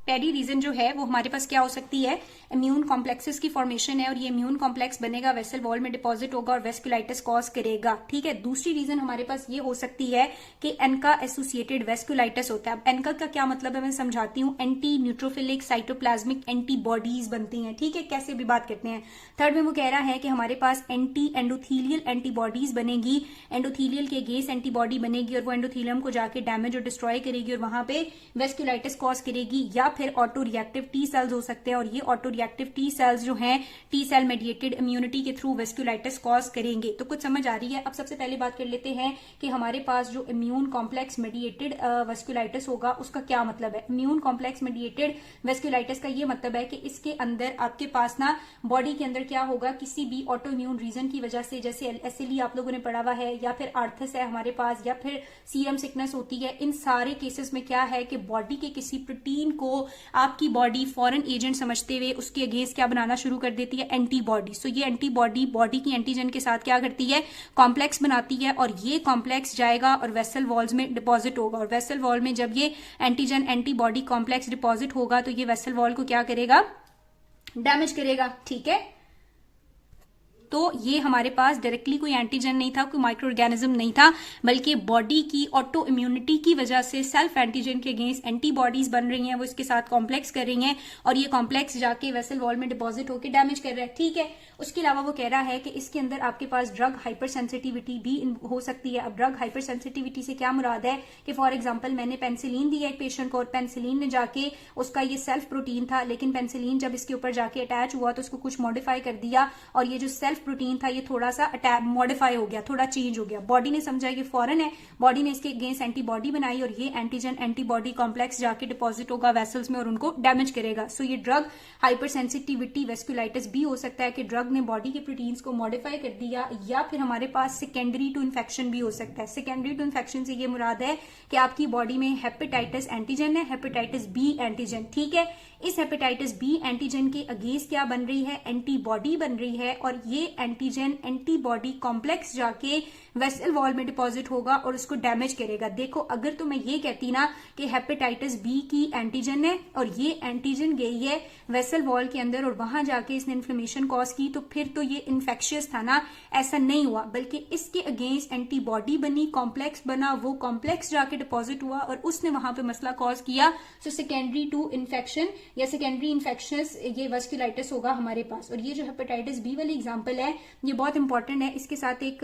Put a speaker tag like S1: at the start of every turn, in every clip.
S1: पहली रीजन जो है वो हमारे पास क्या हो सकती है, इम्यून कॉम्प्लेक्सेस की फॉर्मेशन है और ये इम्यून कॉम्प्लेक्स बनेगा, वेसल वॉल में डिपॉजिट होगा और वेस्कुलाइटिस कॉज करेगा। ठीक है, दूसरी रीजन हमारे पास ये हो सकती है कि एनका एसोसिएटेड वेस्कुलाइटिस होता है। अब एनका का क्या मतलब है मैं समझाती हूँ। एंटी न्यूट्रोफिलिक साइटोप्लाज्मिक एंटीबॉडीज बनती हैं। ठीक है, कैसे भी बात करते हैं। थर्ड में वो कह रहा है कि हमारे पास एंटी एंडोथीलियल एंटीबॉडीज बनेगी, एंडोथीलियल के अगेंस्ट एंटीबॉडी बनेगी और वो एंडोथीलियम को जाके डैमेज और डिस्ट्रॉय करेगी और वहां पे वेस्कुलाइटिस कॉज करेगी। या फिर ऑटो रिएक्टिव टी सेल्स हो सकते हैं और ये ऑटो रिएक्टिव टी सेल्स जो हैं टी सेल मेडिएटेड इम्यूनिटी के थ्रू वेस्कुलाइटिस कॉज करेंगे। तो कुछ समझ आ रही है। अब सबसे पहले बात कर लेते हैं कि हमारे पास जो इम्यून कॉम्प्लेक्स मेडिएटेड वेस्कुलाइटिस होगा उसका क्या मतलब है। इम्यून कॉम्प्लेक्स मेडिएटेड वेस्कुलाइटिस का ये मतलब है कि इसके अंदर आपके पास ना बॉडी के अंदर क्या होगा, किसी भी ऑटो इम्यून रीजन की वजह से, जैसे एसएलई आप लोगों ने पढ़ा हुआ है या फिर आर्थस है हमारे पास या फिर सीरम सिकनेस होती है, इन सारे केसेस में क्या है कि बॉडी के किसी प्रोटीन को आपकी बॉडी फॉरेन एजेंट समझते हुए उसके अगेंस्ट क्या बनाना शुरू कर देती है, एंटीबॉडी। सो ये एंटीबॉडी बॉडी की एंटीजन के साथ क्या करती है, कॉम्प्लेक्स बनाती है और ये कॉम्प्लेक्स जाएगा और वेसल वॉल्स में डिपॉजिट होगा और वेसल वॉल में जब ये एंटीजन एंटीबॉडी कॉम्प्लेक्स डिपॉजिट होगा तो ये वेसल वॉल को क्या करेगा, डैमेज करेगा। ठीक है, तो ये हमारे पास डायरेक्टली कोई एंटीजन नहीं था, कोई माइक्रो ऑर्गेनिज्म नहीं था, बल्कि बॉडी की ऑटो इम्यूनिटी की वजह से सेल्फ एंटीजन के अगेंस्ट एंटीबॉडीज बन रही हैं, वो इसके साथ कॉम्प्लेक्स कर रही हैं और ये कॉम्प्लेक्स जाके वेसल वॉल में डिपॉजिट होकर डैमेज कर रहा है। ठीक है, उसके अलावा वो कह रहा है कि इसके अंदर आपके पास ड्रग हाइपर सेंसिटिविटी भी हो सकती है। अब ड्रग हाइपर सेंसिटिविटी से क्या मुराद है कि फॉर एग्जाम्पल मैंने पेंसिलिन दिया एक पेशेंट को और पेंसिलिन ने जाके उसका ये सेल्फ प्रोटीन था, लेकिन पेंसिलिन जब इसके ऊपर जाके अटैच हुआ तो उसको कुछ मॉडिफाई कर दिया और ये जो सेल्फ प्रोटीन था ये थोड़ा सा मॉडिफाई हो गया, थोड़ा चेंज हो गया। बॉडी ने समझा कि फॉरेन है, बॉडी ने इसके अगेंस्ट एंटीबॉडी बनाई और ये एंटीजन एंटीबॉडी कॉम्प्लेक्स जाके डिपॉजिट होगा वेसल्स में और उनको डैमेज करेगा। सो ये ड्रग हाइपर सेंसिटिविटी वेस्कुलाइटिस भी हो सकता है कि ड्रग ने बॉडी के प्रोटीन्स को मॉडिफाई कर दिया, या फिर हमारे पास सेकेंडरी टू इन्फेक्शन भी हो सकता है। सेकेंडरी टू इन्फेक्शन से ये मुराद है कि आपकी बॉडी में हेपेटाइटिस एंटीजन है, हेपेटाइटिस बी एंटीजन। ठीक है, इस हेपेटाइटिस बी एंटीजन के अगेंस्ट क्या बन रही है, एंटीबॉडी बन रही है और ये एंटीजन एंटीबॉडी कॉम्प्लेक्स जाके वेसल वॉल में डिपॉजिट होगा और उसको डैमेज करेगा। देखो, अगर तो मैं ये कहती ना कि हेपेटाइटिस बी की एंटीजन है और ये एंटीजन गई है वेसल वॉल के अंदर और वहां जाके इसने इन्फ्लेमेशन कॉज की, तो फिर तो ये इन्फेक्शियस था ना। ऐसा नहीं हुआ, बल्कि इसके अगेंस्ट एंटीबॉडी बनी, कॉम्प्लेक्स बना, वो कॉम्प्लेक्स जाके डिपॉजिट हुआ और उसने वहां पे मसला कॉज किया। सो सेकेंडरी टू इन्फेक्शन या सेकेंडरी इन्फेक्शंस ये वेस्कुलाइटिस होगा हमारे पास। और ये जो हेपेटाइटिस बी वाली एग्जांपल है ये बहुत इंपॉर्टेंट है। इसके साथ एक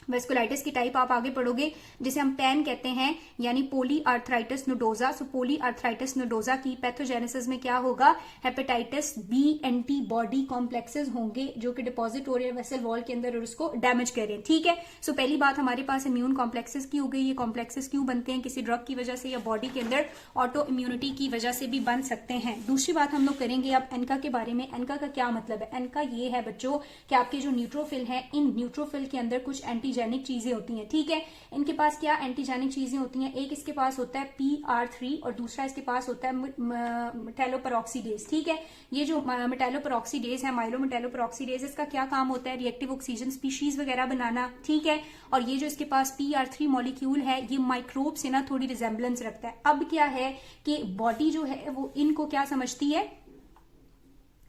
S1: वेस्कुलाइटिस की टाइप आप आगे पढ़ोगे जिसे हम पैन कहते हैं, यानी पोली आर्थराइटिस नोडोजा। सो पोली आर्थराइटिस नोडोजा की पैथोजेनेसिस में क्या होगा, हेपेटाइटिस बी एंटीबॉडी कॉम्प्लेक्सेस होंगे जो कि डिपॉजिट हो रहे हैं वेसल वॉल के अंदर और उसको डैमेज कर रहे हैं। ठीक है, सो पहली बात हमारे पास इम्यून कॉम्प्लेक्सेस की हो गई। ये कॉम्प्लेक्सेस क्यों बनते हैं, किसी ड्रग की वजह से या बॉडी के अंदर ऑटो इम्यूनिटी की वजह से भी बन सकते हैं। दूसरी बात हम लोग करेंगे अब एनका के बारे में। एनका का क्या मतलब है, एनका ये है बच्चों कि आपके जो न्यूट्रोफिल है, इन न्यूट्रोफिल के अंदर कुछ एंटीजेनिक चीजें होती हैं। ठीक है, इनके पास क्या एंटीजेनिक चीजें होती हैं, एक इसके पास होता है PR3 और दूसरा इसके पास होता है मेटालोपेरोक्सीडेज। ठीक है, ये जो मेटालोपेरोक्सीडेज है, माइलोमेटालोपेरोक्सीडेज, इसका क्या काम होता है, रिएक्टिव ऑक्सीजन स्पीशीज वगैरह बनाना। ठीक है, और ये जो इसके पास PR3 मॉलिक्यूल है ये माइक्रोब से ना थोड़ी रिजेम्बलेंस रखता है। अब क्या है कि बॉडी जो है वो इनको क्या समझती है,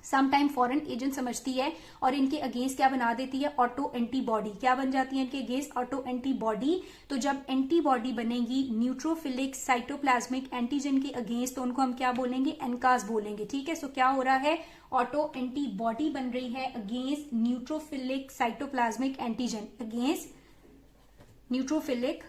S1: समटाइम फॉरेन एजेंट समझती है और इनके अगेंस्ट क्या बना देती है, ऑटो एंटीबॉडी। क्या बन जाती है इनके अगेंस्ट, ऑटो एंटीबॉडी। तो जब एंटीबॉडी बनेगी न्यूट्रोफिलिक साइटोप्लाज्मिक एंटीजन के अगेंस्ट तो उनको हम क्या बोलेंगे, एनकास बोलेंगे। ठीक है, सो क्या हो रहा है, ऑटो एंटीबॉडी बन रही है against neutrophilic cytoplasmic antigen, against neutrophilic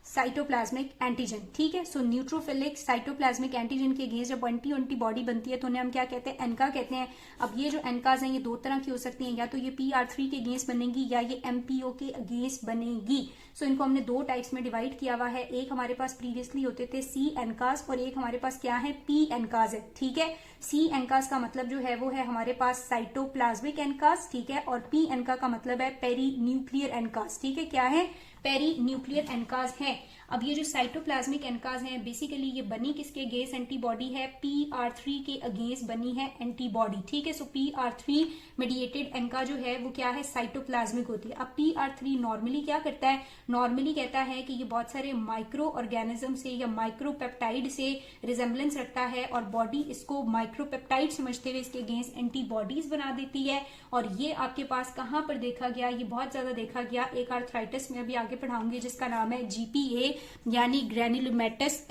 S1: cytoplasmic antigen. ठीक है, सो न्यूट्रोफिलिक साइटोप्लाज्मिक एंटीजन के अगेंस्ट जब एंटीबॉडी बनती है तो उन्हें हम क्या कहते हैं, एनका कहते हैं। अब ये जो एनकाज हैं ये दो तरह की हो सकती हैं, या तो ये PR3 के अगेंस्ट बनेगी या ये MPO के अगेंस्ट बनेगी। सो इनको हमने दो टाइप्स में डिवाइड किया हुआ है। एक हमारे पास प्रीवियसली होते थे C एनकाज और एक हमारे पास क्या है, P एनकाज है। ठीक है, C एनकाज का मतलब जो है वो है हमारे पास साइटोप्लाज्मिक एनकाज। ठीक है, और P एनका का मतलब है पेरी न्यूक्लियर एनकाज। ठीक है, क्या है, पेरी न्यूक्लियर एनकाज हैं। अब ये जो साइटोप्लाज्मिक एनकाज हैं बेसिकली ये बनी किसके अगेंस्ट एंटीबॉडी है, PR3 के अगेंस्ट बनी है एंटीबॉडी, ठीक है। सो PR3 मेडिएटेड एनका जो है वो क्या है, साइटोप्लाज्मिक होती है। अब PR3 नॉर्मली क्या करता है, नॉर्मली कहता है कि ये बहुत सारे माइक्रो ऑर्गेनिज्म से या माइक्रोपेप्टाइड से रिजेम्बलेंस रखता है और बॉडी इसको माइक्रोपेप्टाइड समझते हुए इसके अगेंस्ट एंटीबॉडीज बना देती है। और ये आपके पास कहां पर देखा गया, ये बहुत ज्यादा देखा गया एक आर्थराइटिस में, अभी आगे पढ़ाऊंगी, जिसका नाम है GPA यानी ग्रैन्युलोमेटस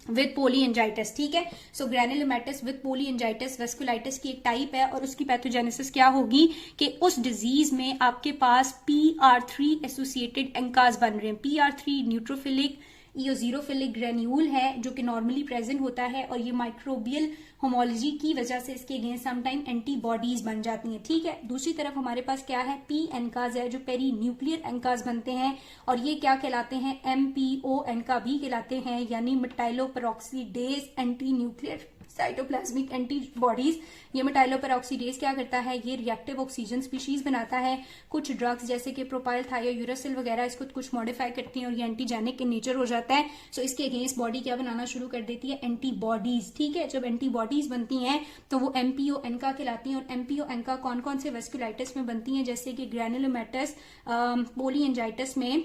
S1: विद पोलीएंजाइटिस, ठीक है। सो ग्रैन्युलोमेटस विद पोलीएंजाइटिस वेस्कुलाइटिस की एक टाइप है और उसकी पैथोजेनेसिस क्या होगी कि उस डिजीज में आपके पास PR3 एसोसिएटेड एंकाज बन रहे हैं। PR3 न्यूट्रोफिलिक इओजीरोफिलिक ग्रेन्यूल है जो कि नॉर्मली प्रेजेंट होता है और ये माइक्रोबियल होमोलॉजी की वजह से इसके अगेंस्ट समटाइम एंटीबॉडीज बन जाती हैं, ठीक है। दूसरी तरफ हमारे पास क्या है, P एनकाज है जो पेरी न्यूक्लियर एनकाज बनते हैं और ये क्या कहलाते हैं, MPO एनका भी कहलाते हैं, यानी मेटाइलोपेरोक्सीडेज एंटी न्यूक्लियर साइटोप्लाज्मिक एंटीबॉडीज। ये मेटाइलोपेरोक्सीडेज क्या करता है, ये रिएक्टिव ऑक्सीजन स्पीशीज बनाता है। कुछ ड्रग्स जैसे कि प्रोपाइल थायोयूरासिल वगैरह इसको कुछ मॉडिफाई करती हैं और ये एंटीजेनिक इन नेचर हो जाता है। सो इसके अगेंस्ट बॉडी क्या बनाना शुरू कर देती है, एंटीबॉडीज, ठीक है। जब एंटीबॉडीज बनती हैं तो वो MPO एनका कहलाती हैं और MPO एनका कौन कौन से वेस्कुलाइटिस में बनती हैं, जैसे कि ग्रैन्युलोमेटस पोलीएंजाइटिस में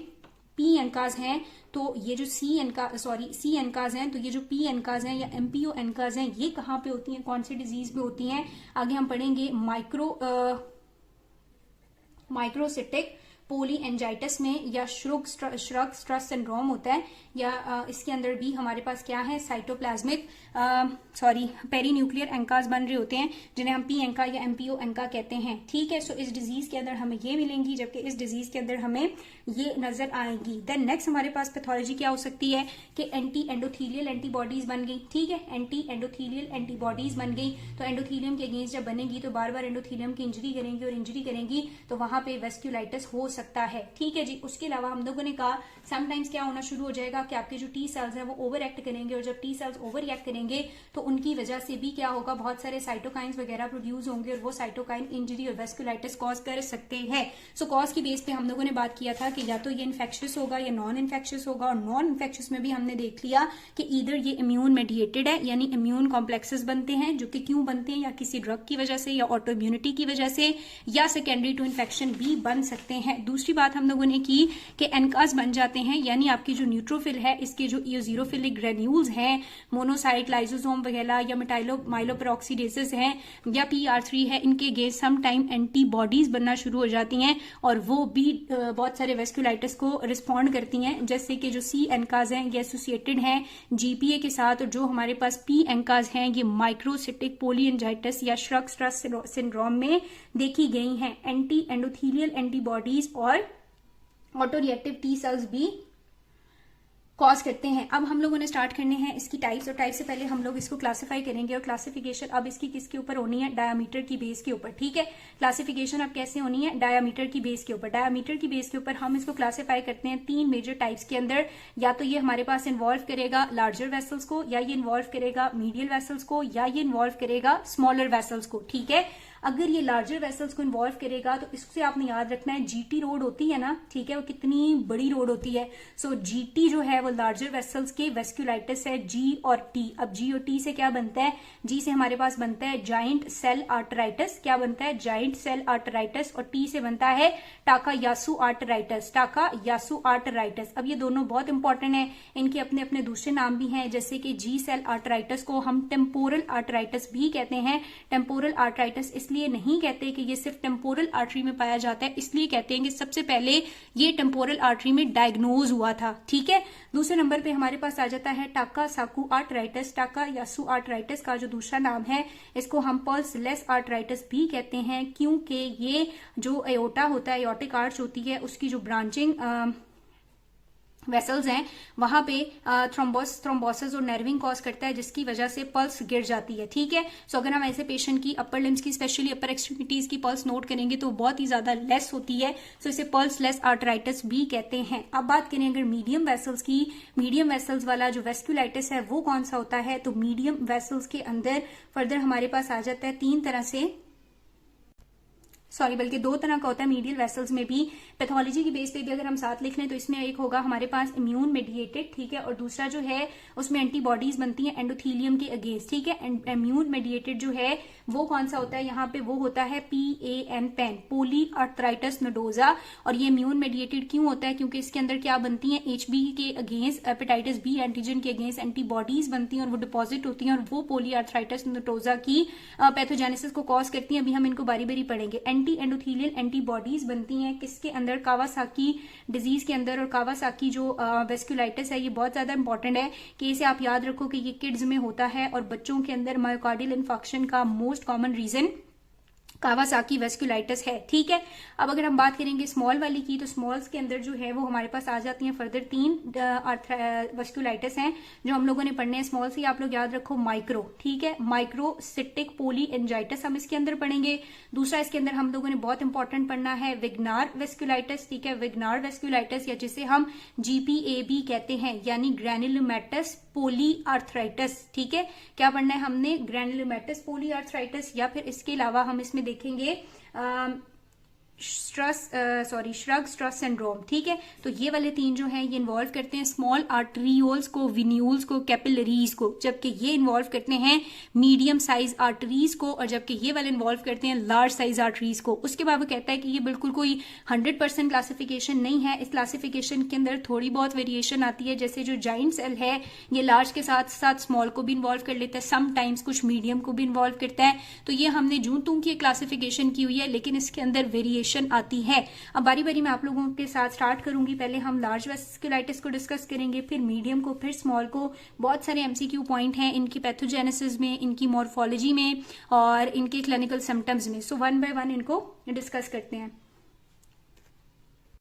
S1: P एनकाज हैं। तो ये जो C एनकाज हैं, तो ये जो P एनकाज हैं या MPO एनकाज हैं ये कहाँ पे होती हैं, कौन सी डिजीज में होती हैं, आगे हम पढ़ेंगे। माइक्रोसिटिक पोलीएंजाइटिस में या श्रुग स्ट्रस सिंड्रोम होता है, या इसके अंदर भी हमारे पास क्या है, साइटोप्लाज्मिक पेरी न्यूक्लियर एंकाज बन रहे होते हैं जिन्हें हम P एंका या MPO एंका कहते हैं, ठीक है। सो इस डिजीज के अंदर हमें ये मिलेंगी जबकि इस डिजीज के अंदर हमें ये नजर आएंगी। देन नेक्स्ट हमारे पास पैथोलॉजी क्या हो सकती है कि एंटी एंडोथीलियल एंटीबॉडीज बन गई, ठीक है। एंटी एंडोथीलियल एंटीबॉडीज बन गई तो एंडोथीलियम के अगेंस्ट जब बनेगी तो बार बार एंडोथीलियम की इंजरी करेंगी और इंजरी करेंगी तो वहां पे वेस्कुलाइटिस हो सकता है, ठीक है जी। उसके अलावा हम लोगों ने कहा समटाइम्स क्या होना शुरू हो जाएगा कि आपके जो T सेल्स हैं वो ओवर एक्ट करेंगे और जब T सेल्स ओवर एक्ट करेंगे तो उनकी वजह से भी क्या होगा, बहुत सारे साइटोकाइंस वगैरह प्रोड्यूस होंगे और वो साइटोकाइन इंजरी और वेस्कुलाइटिस कॉज कर सकते हैं। सो कॉज की बेस पे हम लोगों ने बात किया था कि या तो ये इन्फेक्शियस होगा या नॉन इन्फेक्शियस होगा, और नॉन इन्फेक्शियस में भी हमने देख लिया कि इधर ये इम्यून मेडिएटेड है यानी इम्यून कॉम्प्लेक्सेस बनते हैं जो कि क्यों बनते हैं, या किसी ड्रग की वजह से या ऑटो इम्यूनिटी की वजह से या सेकेंडरी टू इन्फेक्शन भी बन सकते हैं। दूसरी बात हम लोगों ने की कि एनकाज बन जाते हैं यानी आपकी जो न्यूट्रोफिल है इसके जो इओजीरोफिलिक ग्रेन्यूल्स हैं, मोनोसाइट लाइसोसोम वगैरह या माइलोपेरोक्सीडेसेस हैं या PR3 है, इनके अगेंस्ट सम टाइम एंटीबॉडीज बनना शुरू हो जाती हैं और वो भी बहुत सारे वेस्कुलाइटिस को रिस्पॉन्ड करती हैं। जैसे कि जो C एनकाज हैं ये एसोसिएटेड हैं GPA के साथ और जो हमारे पास P एनकाज हैं ये माइक्रोसिटिक पोलीएंजाइटिस या श्रग स्ट्रस सिंड्रोम में देखी गई हैं। एंटी एंडोथीलियल एंटीबॉडीज और ऑटो रिएक्टिव T सेल्स भी कॉज करते हैं। अब हम लोगों ने स्टार्ट करने हैं इसकी टाइप्स, और टाइप से पहले हम लोग इसको क्लासिफाई करेंगे और क्लासिफिकेशन अब इसकी किसके ऊपर होनी है, डायामीटर की बेस के ऊपर, ठीक है। क्लासिफिकेशन अब कैसे होनी है, डायामीटर की बेस के ऊपर। डायामीटर की बेस के ऊपर हम इसको क्लासिफाई करते हैं 3 मेजर टाइप्स के अंदर, या तो ये हमारे पास इन्वॉल्व करेगा लार्जर वेसल्स को, या ये इन्वॉल्व करेगा मीडियल वेसल्स को, या ये इन्वॉल्व करेगा स्मॉलर वेसल्स को, ठीक है। अगर ये लार्जर वेसल्स को इन्वॉल्व करेगा तो इससे आपने याद रखना है GT रोड होती है ना, ठीक है, वो कितनी बड़ी रोड होती है। सो GT जो है वो लार्जर वेसल्स के वेस्कुलाइटिस है, G और T। अब G और T से क्या बनता है, G से हमारे पास बनता है जाइंट सेल आर्टराइटिस, क्या बनता है, जाइंट सेल आर्टराइटिस, और T से बनता है टाकायासु आर्टराइटिस, टाकायासु आर्टराइटिस। अब ये दोनों बहुत इंपॉर्टेंट है, इनके अपने अपने दूसरे नाम भी हैं, जैसे कि G सेल आर्टराइटिस को हम टेम्पोरल आर्टराइटिस भी कहते हैं। टेम्पोरल आर्टराइटिस इसलिए नहीं कहते कि ये सिर्फ टेम्पोरल आर्टरी में पाया जाता है, इसलिए कहते हैं कि सबसे पहले ये टेम्पोरल आर्टरी में डायग्नोज हुआ था, ठीक है। दूसरे नंबर पे हमारे पास आ जाता है टाकासाकु आर्टराइटिस। टाकायासु आर्टराइटिस का जो दूसरा नाम है इसको हम पल्सलेस आर्टराइटिस भी कहते हैं, क्योंकि ये जो एओर्टा होता है, एओर्टिक आर्च होती है, उसकी जो ब्रांचिंग वेसल्स हैं वहां पे थ्रोम्बोसिस और नर्विंग कॉज करता है, जिसकी वजह से पल्स गिर जाती है, ठीक है। सो अगर हम ऐसे पेशेंट की अपर लिम्स की स्पेशली अपर एक्सट्रीमिटीज की पल्स नोट करेंगे तो बहुत ही ज्यादा लेस होती है, सो इसे पल्स लेस आर्टराइटिस भी कहते हैं। अब बात करें अगर मीडियम वेसल्स की, मीडियम वेसल्स वाला जो वेस्कुलाइटिस है वो कौन सा होता है, तो मीडियम वेसल्स के अंदर फर्दर हमारे पास आ जाता है 3 तरह से सॉरी बल्कि दो तरह का होता है मीडियल वेसल्स में भी। पैथोलॉजी की बेस पे भी अगर हम साथ लिख लें तो इसमें एक होगा हमारे पास इम्यून मेडिएटेड, ठीक है, और दूसरा जो है उसमें एंटीबॉडीज बनती हैं एंडोथीलियम के अगेंस्ट, ठीक है। इम्यून मेडिएटेड जो है वो कौन सा होता है, यहाँ पे वो होता है PAN पेन, पोली आर्थराइटिस नोडोजा। और ये इम्यून मेडिएटेड क्यों होता है, क्योंकि इसके अंदर क्या बनती है, HB के अगेंस्ट, हेपेटाइटिस बी एंटीजन के अगेंस्ट एंटीबॉडीज बनती हैं और वो डिपॉजिट होती हैं और वो पोली आर्थराइटिस नोडोजा की पैथोजेनेसिस को कॉज करती हैं। अभी हम इनको बारी बारी पढ़ेंगे। एंटी एंडोथीलियल एंटीबॉडीज बनती हैं किसके अंदर, कावासाकी डिजीज के अंदर। और कावासाकी जो वेस्कुलाइटिस है ये बहुत ज्यादा इंपॉर्टेंट है कि इसे आप याद रखो कि ये किड्स में होता है और बच्चों के अंदर मायोकार्डियल इन्फेक्शन का most common reason Kawasaki vasculitis है, ठीक है। अब अगर हम बात करेंगे स्मॉल वाली की, तो स्मॉल्स के अंदर जो है वो हमारे पास आ जाती हैं फर्दर 3 वेस्कुलाइटिस हैं जो हम लोगों ने पढ़ने हैं। स्मॉल से आप लोग याद रखो माइक्रो, ठीक है, माइक्रोसिटिक पोली एंजाइटिस हम इसके अंदर पढ़ेंगे। दूसरा इसके अंदर हम लोगों ने बहुत इंपॉर्टेंट पढ़ना है विग्नार वेस्कुलाइटिस, ठीक है, विग्नार वेस्कुलाइटिस या जिसे हम GPAB कहते हैं, यानी ग्रैनुलोमैटस पोली आर्थराइटिस, ठीक है। क्या पढ़ना है हमने, ग्रैनुलोमैटस पोली आर्थराइटिस, या फिर इसके अलावा हम इसमें देखेंगे श्रग स्ट्रस सिंड्रोम, ठीक है। तो ये वाले 3 जो हैं ये इन्वॉल्व करते हैं स्मॉल आर्टरियोल्स को, विन्यूल्स को, कैपिलरीज को, जबकि ये इन्वॉल्व करते हैं मीडियम साइज आर्टरीज को, और जबकि ये वाले इन्वॉल्व करते हैं लार्ज साइज आर्टरीज को। उसके बाद वो कहता है कि ये बिल्कुल कोई 100% क्लासिफिकेशन नहीं है, इस क्लासिफिकेशन के अंदर थोड़ी बहुत वेरिएशन आती है। जैसे जो जाइंट सेल है ये लार्ज के साथ साथ स्मॉल को भी इन्वॉल्व कर लेता है, समटाइम्स कुछ मीडियम को भी इन्वॉल्व करता है। तो ये हमने जून तूं की क्लासिफिकेशन की हुई है, लेकिन इसके अंदर वेरिएशन आती है। अब बारी बारी मैं आप लोगों के साथ स्टार्ट करूंगी। पहले हम लार्ज वेस्कुलाइटिस को डिस्कस करेंगे, फिर मीडियम को, फिर स्मॉल को। बहुत सारे MCQ पॉइंट हैं इनकी पैथोजेनेसिस में, इनकी मॉर्फोलॉजी में और इनके क्लिनिकल सिम्टम्स में। सो 1 बाय 1 इनको डिस्कस करते हैं।